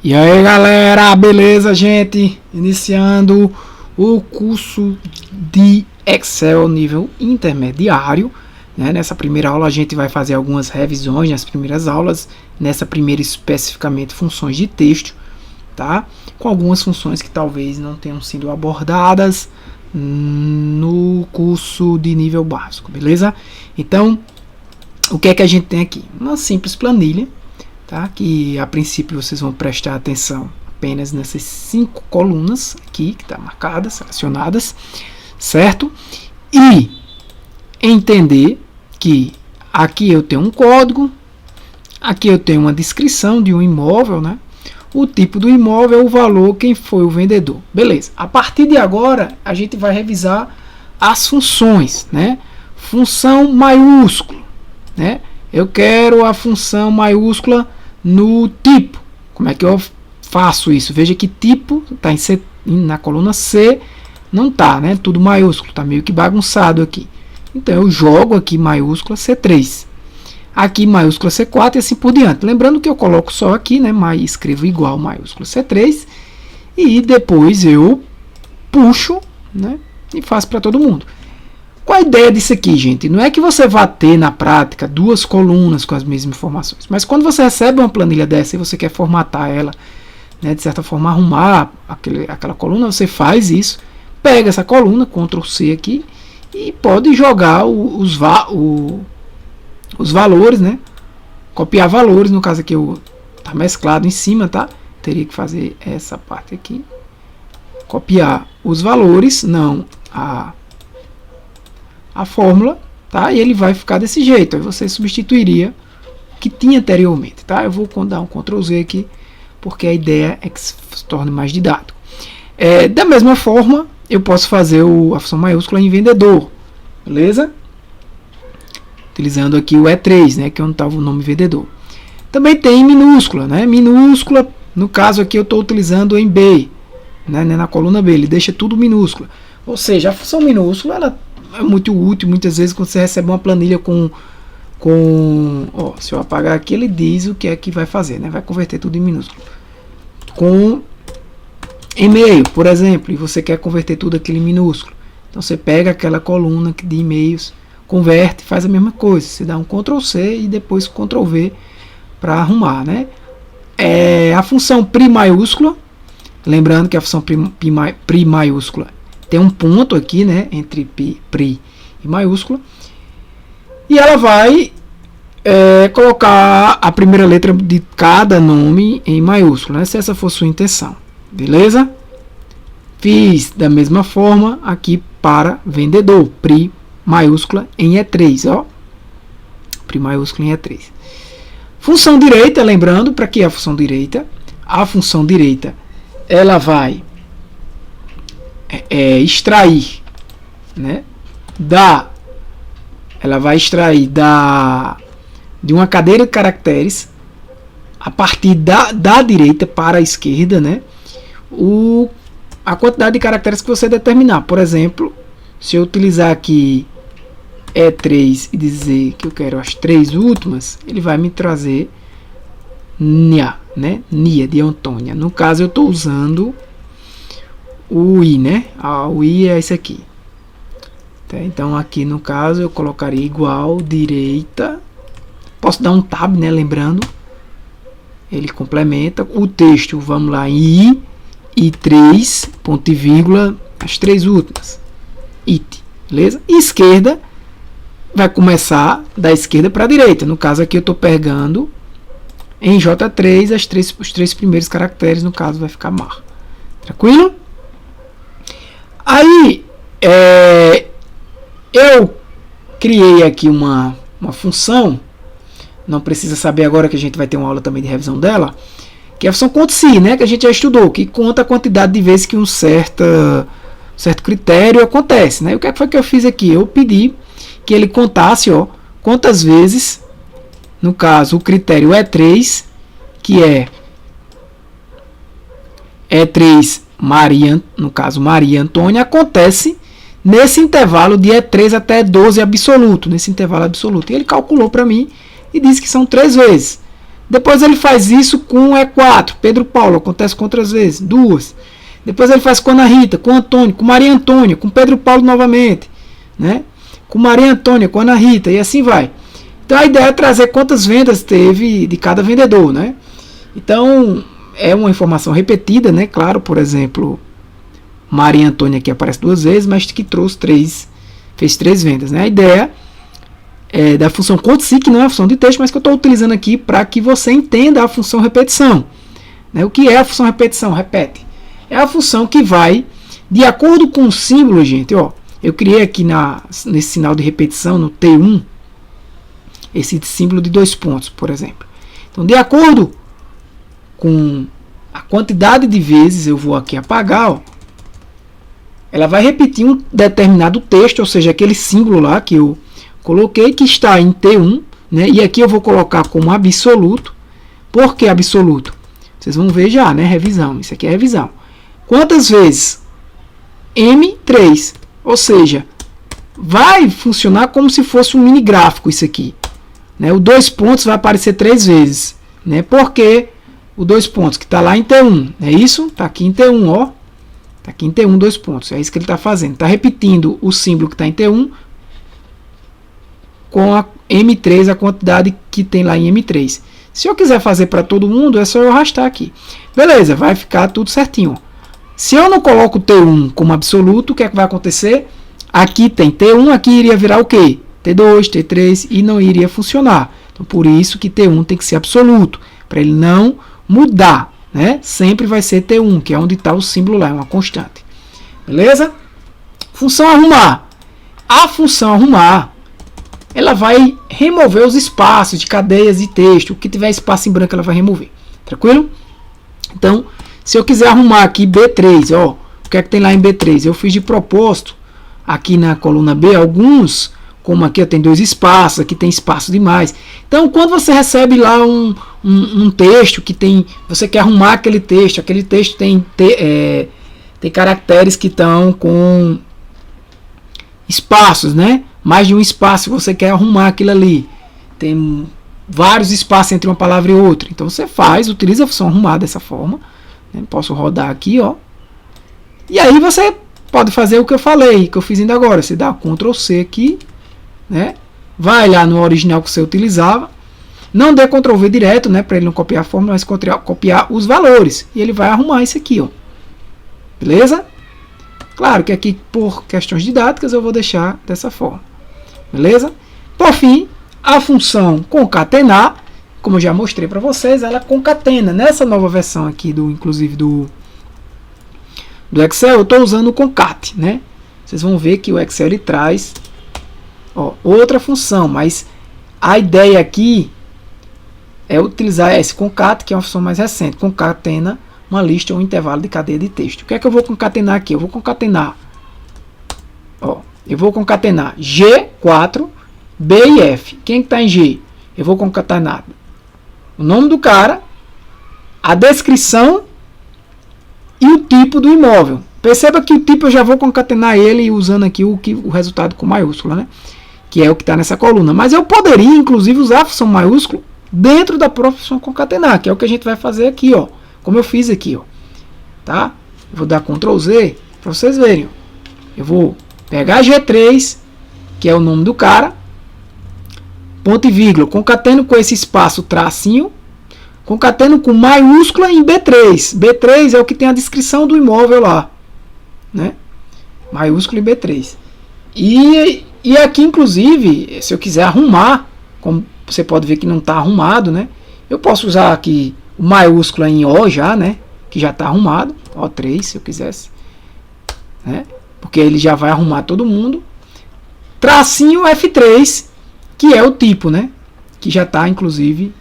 E aí galera, beleza gente? Iniciando o curso de Excel nível intermediário, né? Nessa primeira aula a gente vai fazer algumas revisões nas primeiras aulas, nessa primeira especificamente funções de texto, tá? Com algumas funções que talvez não tenham sido abordadas no curso de nível básico, beleza? Então, o que é que a gente tem aqui? Uma simples planilha, tá? Que a princípio vocês vão prestar atenção apenas nessas 5 colunas aqui, que estão marcadas, selecionadas, certo? E entender que aqui eu tenho um código, aqui eu tenho uma descrição de um imóvel, né? O tipo do imóvel, o valor, quem foi o vendedor. Beleza. A partir de agora, a gente vai revisar as funções, né? Função maiúscula, né? Eu quero a função maiúscula no tipo. Como é que eu faço isso? Veja que tipo está na coluna C, não está, né? Tudo maiúsculo, está meio que bagunçado aqui. Então eu jogo aqui maiúscula C3. Aqui maiúscula C4 e assim por diante. Lembrando que eu coloco só aqui, né? Mas escrevo igual maiúscula C3 e depois eu puxo, né? E faço para todo mundo. Qual a ideia disso aqui, gente? Não é que você vá ter na prática 2 colunas com as mesmas informações, mas quando você recebe uma planilha dessa e você quer formatar ela, né? De certa forma arrumar aquela coluna, você faz isso, pega essa coluna, Ctrl C aqui e pode jogar os valores, né? Copiar valores, no caso aqui tá mesclado em cima, tá? Teria que fazer essa parte aqui. Copiar os valores, não a fórmula, tá? E ele vai ficar desse jeito. Aí você substituiria o que tinha anteriormente, tá? Eu vou dar um Ctrl Z aqui, porque a ideia é que se torne mais didático. Da mesma forma, eu posso fazer a função maiúscula em vendedor, beleza? Utilizando aqui o E3, né, que é onde estava o nome vendedor. Também tem minúscula, né? Minúscula, no caso aqui eu estou utilizando em B, né, na coluna B, ele deixa tudo minúscula. Ou seja, a função minúscula ela é muito útil, muitas vezes quando você recebe uma planilha ó, se eu apagar aqui, ele diz o que é que vai fazer, né? Vai converter tudo em minúsculo. Com e-mail, por exemplo, e você quer converter tudo aquilo em minúsculo. Então você pega aquela coluna de e-mails, converte, faz a mesma coisa. Você dá um Ctrl C e depois Ctrl V para arrumar, né? A função pri maiúscula, lembrando que a função pri maiúscula tem um ponto aqui, né, entre pri e maiúscula, e ela vai colocar a primeira letra de cada nome em maiúscula, né, se essa for sua intenção, beleza? Fiz da mesma forma aqui para vendedor, pri maiúscula em E3, ó, pri maiúscula em E3. Função direita, lembrando, para que a função direita? A função direita, ela vai extrair, né, ela vai extrair de uma cadeira de caracteres a partir da direita para a esquerda, né, a quantidade de caracteres que você determinar. Por exemplo, se eu utilizar aqui E3 e dizer que eu quero as 3 últimas, ele vai me trazer Nia, né, Nia de Antônia. No caso eu estou usando o I, né? O I é esse aqui. Tá? Então aqui no caso eu colocaria igual direita. Posso dar um tab, né? Lembrando, ele complementa o texto. Vamos lá, I 3 ponto e vírgula, as 3 últimas. It, beleza? E esquerda vai começar da esquerda para a direita. No caso aqui eu estou pegando em J3 os 3 primeiros caracteres. No caso vai ficar mar. Tranquilo? Aí, eu criei aqui uma função, não precisa saber agora que a gente vai ter uma aula também de revisão dela, que é a função conte-se, né, que a gente já estudou, que conta a quantidade de vezes que um certo critério acontece, né? O que foi que eu fiz aqui? Eu pedi que ele contasse, ó, quantas vezes, no caso, o critério E3, que é E3 Maria, no caso Maria Antônia, acontece nesse intervalo de E3 até 12 absoluto, nesse intervalo absoluto. E ele calculou para mim e disse que são 3 vezes. Depois ele faz isso com o E4, Pedro Paulo, acontece com outras vezes, 2. Depois ele faz com Ana Rita, com Antônio, com Maria Antônia, com Pedro Paulo novamente, né? Com Maria Antônia, com Ana Rita, e assim vai. Então a ideia é trazer quantas vendas teve de cada vendedor, né? Então é uma informação repetida, né? Claro, por exemplo, Maria Antônia aqui aparece 2 vezes, mas que trouxe 3, fez 3 vendas, né? A ideia é da função conte-se, que não é a função de texto, mas que eu estou utilizando aqui para que você entenda a função repetição, né? O que é a função repetição? Repete. É a função que vai, de acordo com o símbolo, gente, ó, eu criei aqui nesse sinal de repetição, no T1, esse símbolo de 2 pontos, por exemplo. Então, de acordo com a quantidade de vezes, eu vou aqui apagar, ó, ela vai repetir um determinado texto, ou seja, aquele símbolo lá que eu coloquei, que está em T1, né, e aqui eu vou colocar como absoluto. Por que absoluto? Vocês vão ver já, né, revisão, isso aqui é revisão. Quantas vezes? M3, ou seja, vai funcionar como se fosse um mini gráfico isso aqui, né? O 2 pontos vai aparecer 3 vezes, né? Porque o 2 pontos que está lá em T1, é isso? Está aqui em T1, ó. Está aqui em T1, 2 pontos, é isso que ele está fazendo. Está repetindo o símbolo que está em T1 com a M3, a quantidade que tem lá em M3. Se eu quiser fazer para todo mundo, é só eu arrastar aqui. Beleza, vai ficar tudo certinho, ó. Se eu não coloco T1 como absoluto, o que é que vai acontecer? Aqui tem T1, aqui iria virar o quê? T2, T3 e não iria funcionar. Então, por isso que T1 tem que ser absoluto, para ele não mudar, né? Sempre vai ser T1, que é onde está o símbolo lá, é uma constante. Beleza? Função arrumar. A função arrumar, ela vai remover os espaços de cadeias de texto. O que tiver espaço em branco, ela vai remover. Tranquilo? Então, se eu quiser arrumar aqui B3, ó, o que é que tem lá em B3? Eu fiz de propósito, aqui na coluna B, alguns, como aqui eu tenho 2 espaços, aqui tem espaço demais. Então, quando você recebe lá um texto que tem, você quer arrumar aquele texto tem caracteres que estão com espaços, né? Mais de um espaço, você quer arrumar aquilo ali. Tem vários espaços entre uma palavra e outra. Então, você utiliza a função arrumar dessa forma. Posso rodar aqui, ó. E aí você pode fazer o que eu falei, que eu fiz ainda agora. Você dá Ctrl C aqui, né? Vai lá no original que você utilizava. Não dê Ctrl V direto, né? Para ele não copiar a fórmula, mas copiar os valores. E ele vai arrumar isso aqui, ó. Beleza? Claro que aqui, por questões didáticas, eu vou deixar dessa forma. Beleza? Por fim, a função concatenar, como eu já mostrei para vocês, ela concatena. Nessa nova versão aqui, inclusive do Excel, eu estou usando o concat, né? Vocês vão ver que o Excel ele traz, ó, outra função, mas a ideia aqui é utilizar esse concat, que é uma função mais recente. Concatena uma lista ou um intervalo de cadeia de texto. O que é que eu vou concatenar aqui? Eu vou concatenar, ó, eu vou concatenar G4, B e F. Quem está em G? Eu vou concatenar o nome do cara, a descrição e o tipo do imóvel. Perceba que o tipo eu já vou concatenar ele usando aqui o resultado com maiúscula, né? Que é o que está nessa coluna. Mas eu poderia, inclusive, usar a função maiúscula dentro da própria função concatenar, que é o que a gente vai fazer aqui, ó. Como eu fiz aqui, ó. Tá? Eu vou dar Ctrl Z para vocês verem, ó. Eu vou pegar G3, que é o nome do cara, ponto e vírgula, concateno com esse espaço tracinho, concateno com maiúscula em B3. B3 é o que tem a descrição do imóvel lá, né? Maiúscula em B3. E aqui, inclusive, se eu quiser arrumar, como você pode ver que não está arrumado, né? Eu posso usar aqui o maiúscula em O já, né? Que já está arrumado, O3, se eu quisesse, né? Porque ele já vai arrumar todo mundo. Tracinho F3, que é o tipo, né? Que já está, inclusive.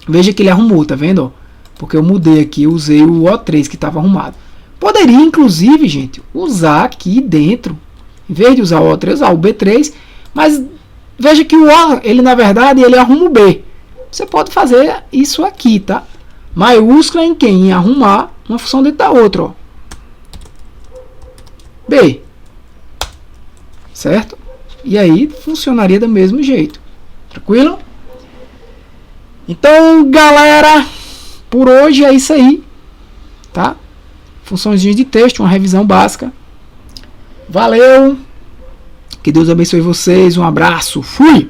Veja que ele arrumou, tá vendo? Porque eu mudei aqui, eu usei o O3 que estava arrumado. Poderia, inclusive, gente, usar aqui dentro, em vez de usar o O3, usar o B3. Mas veja que o O, ele na verdade, ele arruma o B. Você pode fazer isso aqui, tá? Maiúscula em quem? Em arrumar uma função dentro da outra, ó. B. Certo? E aí funcionaria do mesmo jeito. Tranquilo? Então, galera, por hoje é isso aí, tá? Funções de texto, uma revisão básica. Valeu! Que Deus abençoe vocês, um abraço, fui!